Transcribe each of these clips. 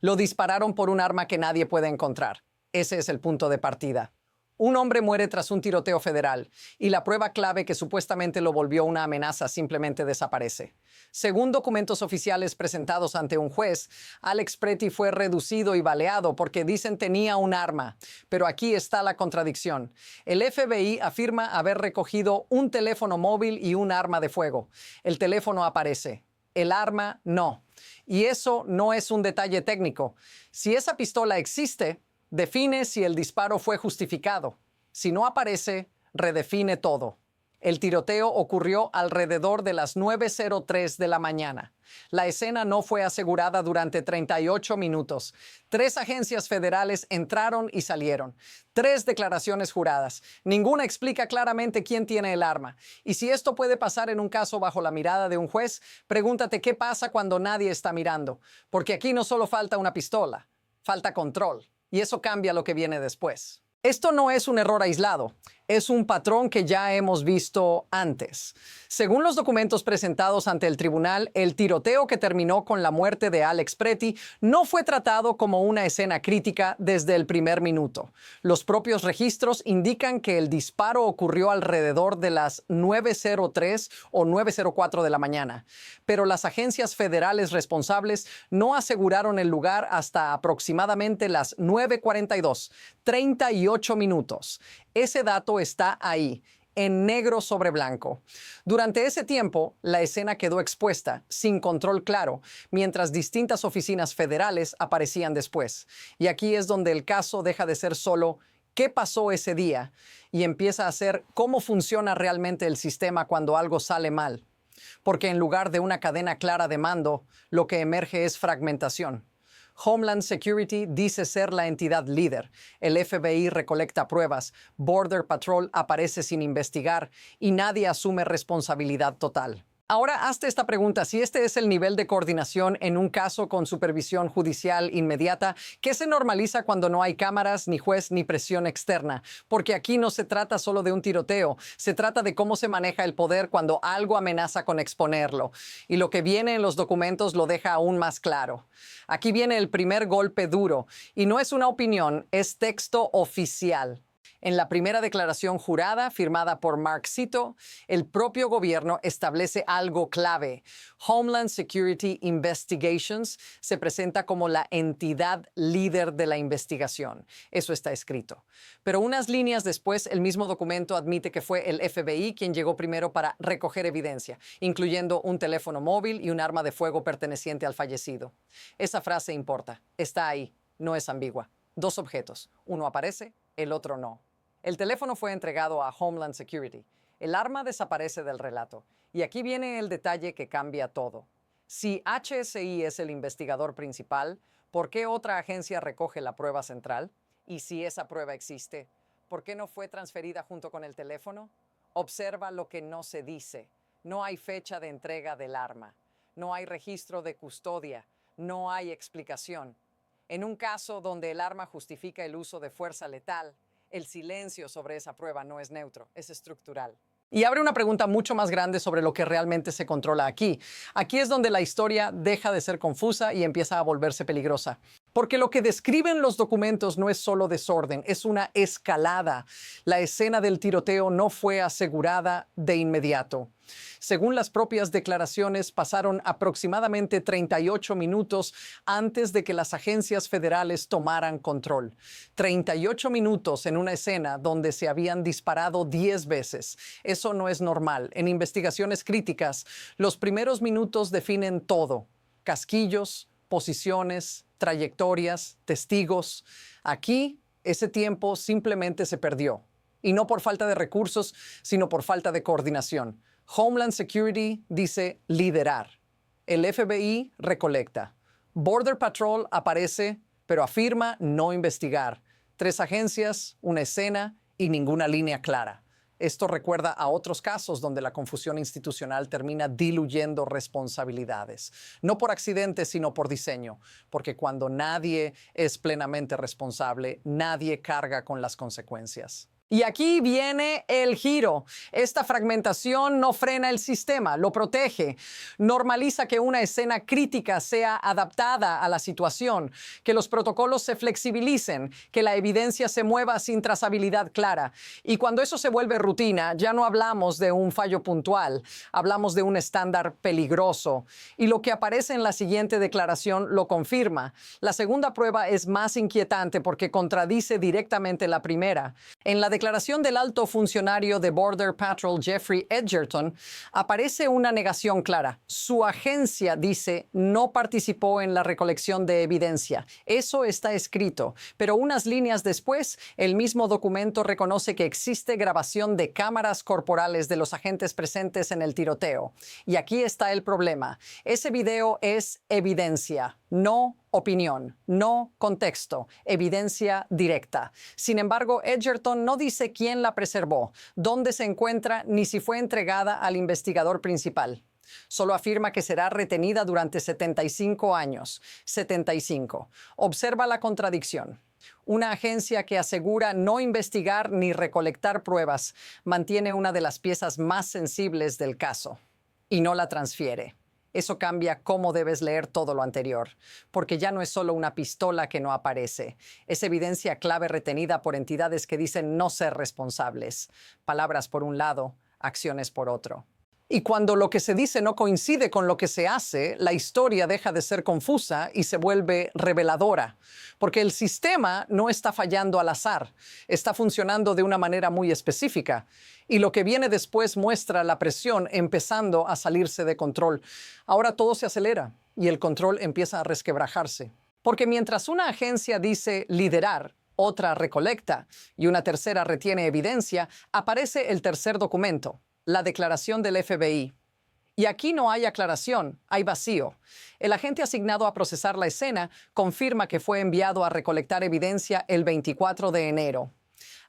Lo dispararon por un arma que nadie puede encontrar. Ese es el punto de partida. Un hombre muere tras un tiroteo federal y la prueba clave que supuestamente lo volvió una amenaza simplemente desaparece. Según documentos oficiales presentados ante un juez, Alex Pretty fue reducido y baleado porque dicen tenía un arma. Pero aquí está la contradicción. El FBI afirma haber recogido un teléfono móvil y un arma de fuego. El teléfono aparece. El arma no. Y eso no es un detalle técnico. Si esa pistola existe, define si el disparo fue justificado. Si no aparece, redefine todo. El tiroteo ocurrió alrededor de las 9:03 de la mañana. La escena no fue asegurada durante 38 minutos. 3 agencias federales entraron y salieron. 3 declaraciones juradas. Ninguna explica claramente quién tiene el arma. Y si esto puede pasar en un caso bajo la mirada de un juez, pregúntate qué pasa cuando nadie está mirando. Porque aquí no solo falta una pistola, falta control. Y eso cambia lo que viene después. Esto no es un error aislado, es un patrón que ya hemos visto antes. Según los documentos presentados ante el tribunal, el tiroteo que terminó con la muerte de Alex Pretty no fue tratado como una escena crítica desde el primer minuto. Los propios registros indican que el disparo ocurrió alrededor de las 9:03 o 9:04 de la mañana, pero las agencias federales responsables no aseguraron el lugar hasta aproximadamente las 9:42, 38 minutos. Ese dato está ahí, en negro sobre blanco. Durante ese tiempo, la escena quedó expuesta, sin control claro, mientras distintas oficinas federales aparecían después. Y aquí es donde el caso deja de ser solo ¿qué pasó ese día? Y empieza a ser cómo funciona realmente el sistema cuando algo sale mal. Porque en lugar de una cadena clara de mando, lo que emerge es fragmentación. Homeland Security dice ser la entidad líder. El FBI recolecta pruebas, Border Patrol aparece sin investigar y nadie asume responsabilidad total. Ahora hazte esta pregunta: si este es el nivel de coordinación en un caso con supervisión judicial inmediata, ¿qué se normaliza cuando no hay cámaras, ni juez, ni presión externa? Porque aquí no se trata solo de un tiroteo, se trata de cómo se maneja el poder cuando algo amenaza con exponerlo. Y lo que viene en los documentos lo deja aún más claro. Aquí viene el primer golpe duro, y no es una opinión, es texto oficial. En la primera declaración jurada, firmada por Mark Zito, el propio gobierno establece algo clave. Homeland Security Investigations se presenta como la entidad líder de la investigación. Eso está escrito. Pero unas líneas después, el mismo documento admite que fue el FBI quien llegó primero para recoger evidencia, incluyendo un teléfono móvil y un arma de fuego perteneciente al fallecido. Esa frase importa. Está ahí. No es ambigua. 2 objetos. Uno aparece, el otro no. El teléfono fue entregado a Homeland Security. El arma desaparece del relato. Y aquí viene el detalle que cambia todo. Si HSI es el investigador principal, ¿por qué otra agencia recoge la prueba central? Y si esa prueba existe, ¿por qué no fue transferida junto con el teléfono? Observa lo que no se dice. No hay fecha de entrega del arma. No hay registro de custodia. No hay explicación. En un caso donde el arma justifica el uso de fuerza letal, el silencio sobre esa prueba no es neutro, es estructural. Y abre una pregunta mucho más grande sobre lo que realmente se controla aquí. Aquí es donde la historia deja de ser confusa y empieza a volverse peligrosa. Porque lo que describen los documentos no es solo desorden, es una escalada. La escena del tiroteo no fue asegurada de inmediato. Según las propias declaraciones, pasaron aproximadamente 38 minutos antes de que las agencias federales tomaran control. 38 minutos en una escena donde se habían disparado 10 veces. Eso no es normal. En investigaciones críticas, los primeros minutos definen todo. Casquillos, posiciones, trayectorias, testigos. Aquí, ese tiempo simplemente se perdió. Y no por falta de recursos, sino por falta de coordinación. Homeland Security dice liderar. El FBI recolecta. Border Patrol aparece, pero afirma no investigar. 3 agencias, una escena y ninguna línea clara. Esto recuerda a otros casos donde la confusión institucional termina diluyendo responsabilidades. No por accidente, sino por diseño. Porque cuando nadie es plenamente responsable, nadie carga con las consecuencias. Y aquí viene el giro. Esta fragmentación no frena el sistema, lo protege. Normaliza que una escena crítica sea adaptada a la situación, que los protocolos se flexibilicen, que la evidencia se mueva sin trazabilidad clara. Y cuando eso se vuelve rutina, ya no hablamos de un fallo puntual, hablamos de un estándar peligroso. Y lo que aparece en la siguiente declaración lo confirma. La segunda prueba es más inquietante porque contradice directamente la primera. En la declaración del alto funcionario de Border Patrol Jeffrey Edgerton aparece una negación clara. Su agencia dice no participó en la recolección de evidencia. Eso está escrito, pero unas líneas después, el mismo documento reconoce que existe grabación de cámaras corporales de los agentes presentes en el tiroteo. Y aquí está el problema. Ese video es evidencia, no opinión, no contexto, evidencia directa. Sin embargo, Edgerton no dice quién la preservó, dónde se encuentra, ni si fue entregada al investigador principal. Solo afirma que será retenida durante 75 años. 75. Observa la contradicción. Una agencia que asegura no investigar ni recolectar pruebas mantiene una de las piezas más sensibles del caso y no la transfiere. Eso cambia cómo debes leer todo lo anterior, porque ya no es solo una pistola que no aparece. Es evidencia clave retenida por entidades que dicen no ser responsables. Palabras por un lado, acciones por otro. Y cuando lo que se dice no coincide con lo que se hace, la historia deja de ser confusa y se vuelve reveladora, porque el sistema no está fallando al azar, está funcionando de una manera muy específica. Y lo que viene después muestra la presión empezando a salirse de control. Ahora todo se acelera y el control empieza a resquebrajarse. Porque mientras una agencia dice liderar, otra recolecta y una tercera retiene evidencia, aparece el tercer documento, la declaración del FBI. Y aquí no hay aclaración, hay vacío. El agente asignado a procesar la escena confirma que fue enviado a recolectar evidencia el 24 de enero.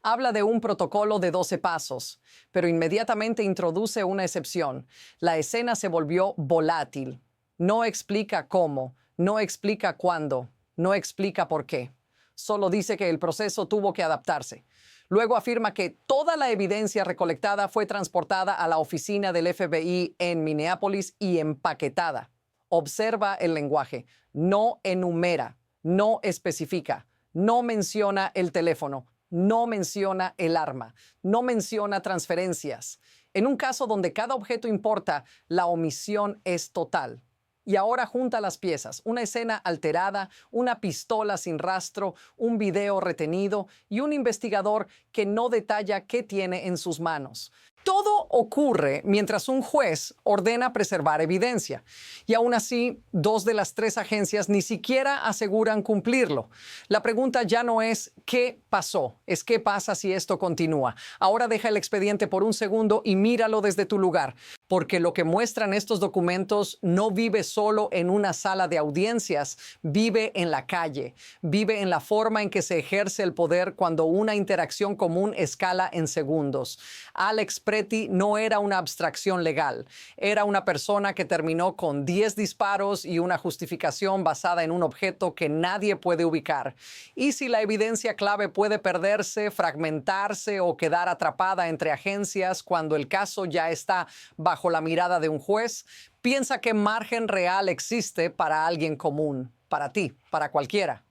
Habla de un protocolo de 12 pasos, pero inmediatamente introduce una excepción. La escena se volvió volátil. No explica cómo, no explica cuándo, no explica por qué. Solo dice que el proceso tuvo que adaptarse. Luego afirma que toda la evidencia recolectada fue transportada a la oficina del FBI en Minneapolis y empaquetada. Observa el lenguaje. No enumera, no especifica, no menciona el teléfono, no menciona el arma, no menciona transferencias. En un caso donde cada objeto importa, la omisión es total. Y ahora junta las piezas, una escena alterada, una pistola sin rastro, un video retenido y un investigador que no detalla qué tiene en sus manos. Todo ocurre mientras un juez ordena preservar evidencia. Y aún así, 2 de las 3 agencias ni siquiera aseguran cumplirlo. La pregunta ya no es ¿qué pasó? Es ¿qué pasa si esto continúa? Ahora deja el expediente por un segundo y míralo desde tu lugar. Porque lo que muestran estos documentos no vive solo en una sala de audiencias, vive en la calle, vive en la forma en que se ejerce el poder cuando una interacción común escala en segundos. Alex Preti no era una abstracción legal, era una persona que terminó con 10 disparos y una justificación basada en un objeto que nadie puede ubicar. Y si la evidencia clave puede perderse, fragmentarse o quedar atrapada entre agencias cuando el caso ya está bajo la mirada de un juez, piensa qué margen real existe para alguien común, para ti, para cualquiera.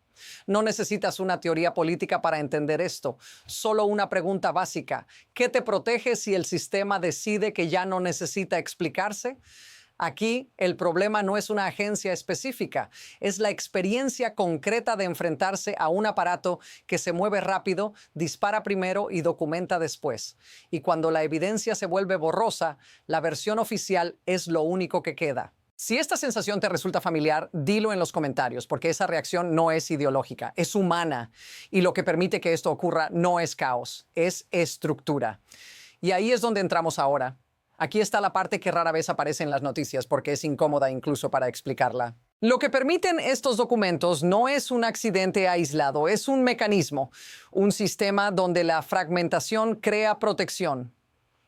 No necesitas una teoría política para entender esto, solo una pregunta básica. ¿Qué te protege si el sistema decide que ya no necesita explicarse? Aquí el problema no es una agencia específica, es la experiencia concreta de enfrentarse a un aparato que se mueve rápido, dispara primero y documenta después. Y cuando la evidencia se vuelve borrosa, la versión oficial es lo único que queda. Si esta sensación te resulta familiar, dilo en los comentarios, porque esa reacción no es ideológica, es humana. Y lo que permite que esto ocurra no es caos, es estructura. Y ahí es donde entramos ahora. Aquí está la parte que rara vez aparece en las noticias porque es incómoda incluso para explicarla. Lo que permiten estos documentos no es un accidente aislado, es un mecanismo, un sistema donde la fragmentación crea protección.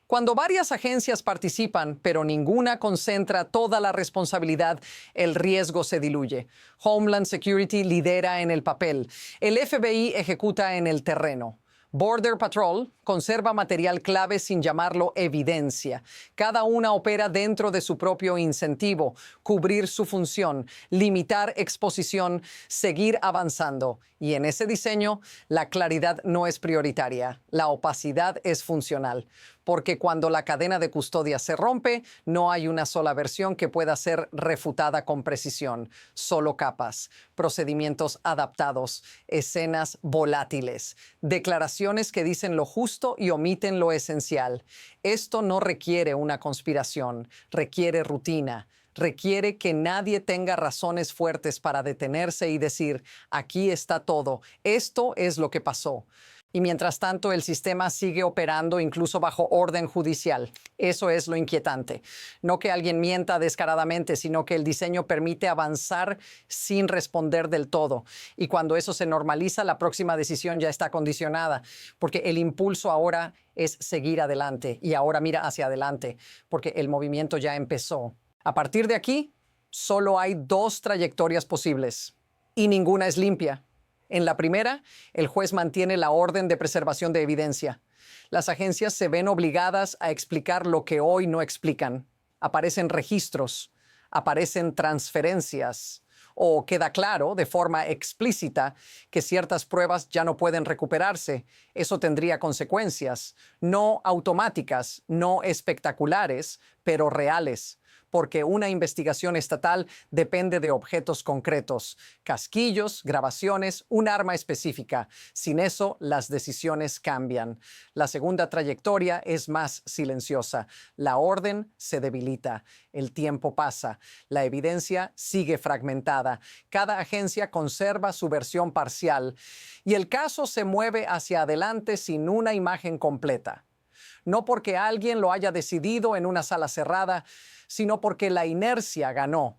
Cuando varias agencias participan, pero ninguna concentra toda la responsabilidad, el riesgo se diluye. Homeland Security lidera en el papel, el FBI ejecuta en el terreno. Border Patrol conserva material clave sin llamarlo evidencia. Cada una opera dentro de su propio incentivo, cubrir su función, limitar exposición, seguir avanzando. Y en ese diseño, la claridad no es prioritaria, la opacidad es funcional. Porque cuando la cadena de custodia se rompe, no hay una sola versión que pueda ser refutada con precisión. Solo capas, procedimientos adaptados, escenas volátiles, declaraciones que dicen lo justo y omiten lo esencial. Esto no requiere una conspiración, requiere rutina. Requiere que nadie tenga razones fuertes para detenerse y decir, aquí está todo, esto es lo que pasó. Y mientras tanto, el sistema sigue operando incluso bajo orden judicial. Eso es lo inquietante. No que alguien mienta descaradamente, sino que el diseño permite avanzar sin responder del todo. Y cuando eso se normaliza, la próxima decisión ya está condicionada, porque el impulso ahora es seguir adelante y ahora mira hacia adelante, porque el movimiento ya empezó. A partir de aquí, solo hay dos trayectorias posibles y ninguna es limpia. En la primera, el juez mantiene la orden de preservación de evidencia. Las agencias se ven obligadas a explicar lo que hoy no explican. Aparecen registros, aparecen transferencias, o queda claro de forma explícita que ciertas pruebas ya no pueden recuperarse. Eso tendría consecuencias, no automáticas, no espectaculares, pero reales. Porque una investigación estatal depende de objetos concretos, casquillos, grabaciones, un arma específica. Sin eso, las decisiones cambian. La segunda trayectoria es más silenciosa. La orden se debilita. El tiempo pasa. La evidencia sigue fragmentada. Cada agencia conserva su versión parcial y el caso se mueve hacia adelante sin una imagen completa. No porque alguien lo haya decidido en una sala cerrada, sino porque la inercia ganó.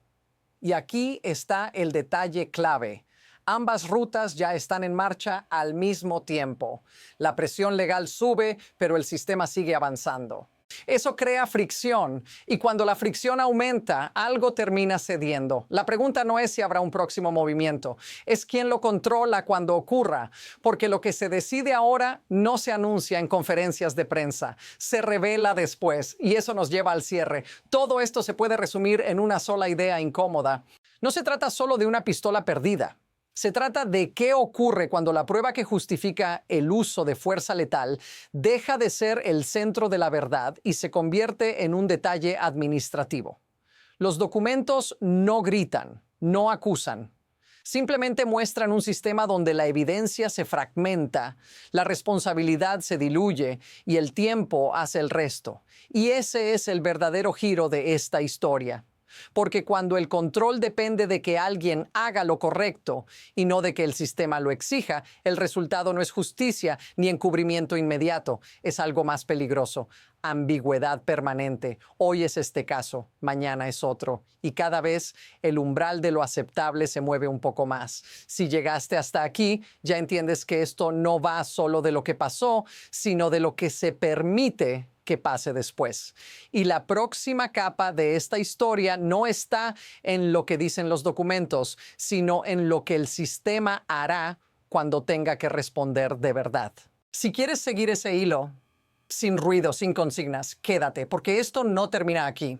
Y aquí está el detalle clave. Ambas rutas ya están en marcha al mismo tiempo. La presión legal sube, pero el sistema sigue avanzando. Eso crea fricción y cuando la fricción aumenta, algo termina cediendo. La pregunta no es si habrá un próximo movimiento, es quién lo controla cuando ocurra, porque lo que se decide ahora no se anuncia en conferencias de prensa, se revela después y eso nos lleva al cierre. Todo esto se puede resumir en una sola idea incómoda. No se trata solo de una pistola perdida. Se trata de qué ocurre cuando la prueba que justifica el uso de fuerza letal deja de ser el centro de la verdad y se convierte en un detalle administrativo. Los documentos no gritan, no acusan. Simplemente muestran un sistema donde la evidencia se fragmenta, la responsabilidad se diluye y el tiempo hace el resto. Y ese es el verdadero giro de esta historia. Porque cuando el control depende de que alguien haga lo correcto y no de que el sistema lo exija, el resultado no es justicia ni encubrimiento inmediato, es algo más peligroso. Ambigüedad permanente. Hoy es este caso, mañana es otro. Y cada vez el umbral de lo aceptable se mueve un poco más. Si llegaste hasta aquí, ya entiendes que esto no va solo de lo que pasó, sino de lo que se permite que pase después. Y la próxima capa de esta historia no está en lo que dicen los documentos, sino en lo que el sistema hará cuando tenga que responder de verdad. Si quieres seguir ese hilo, sin ruido, sin consignas, quédate, porque esto no termina aquí.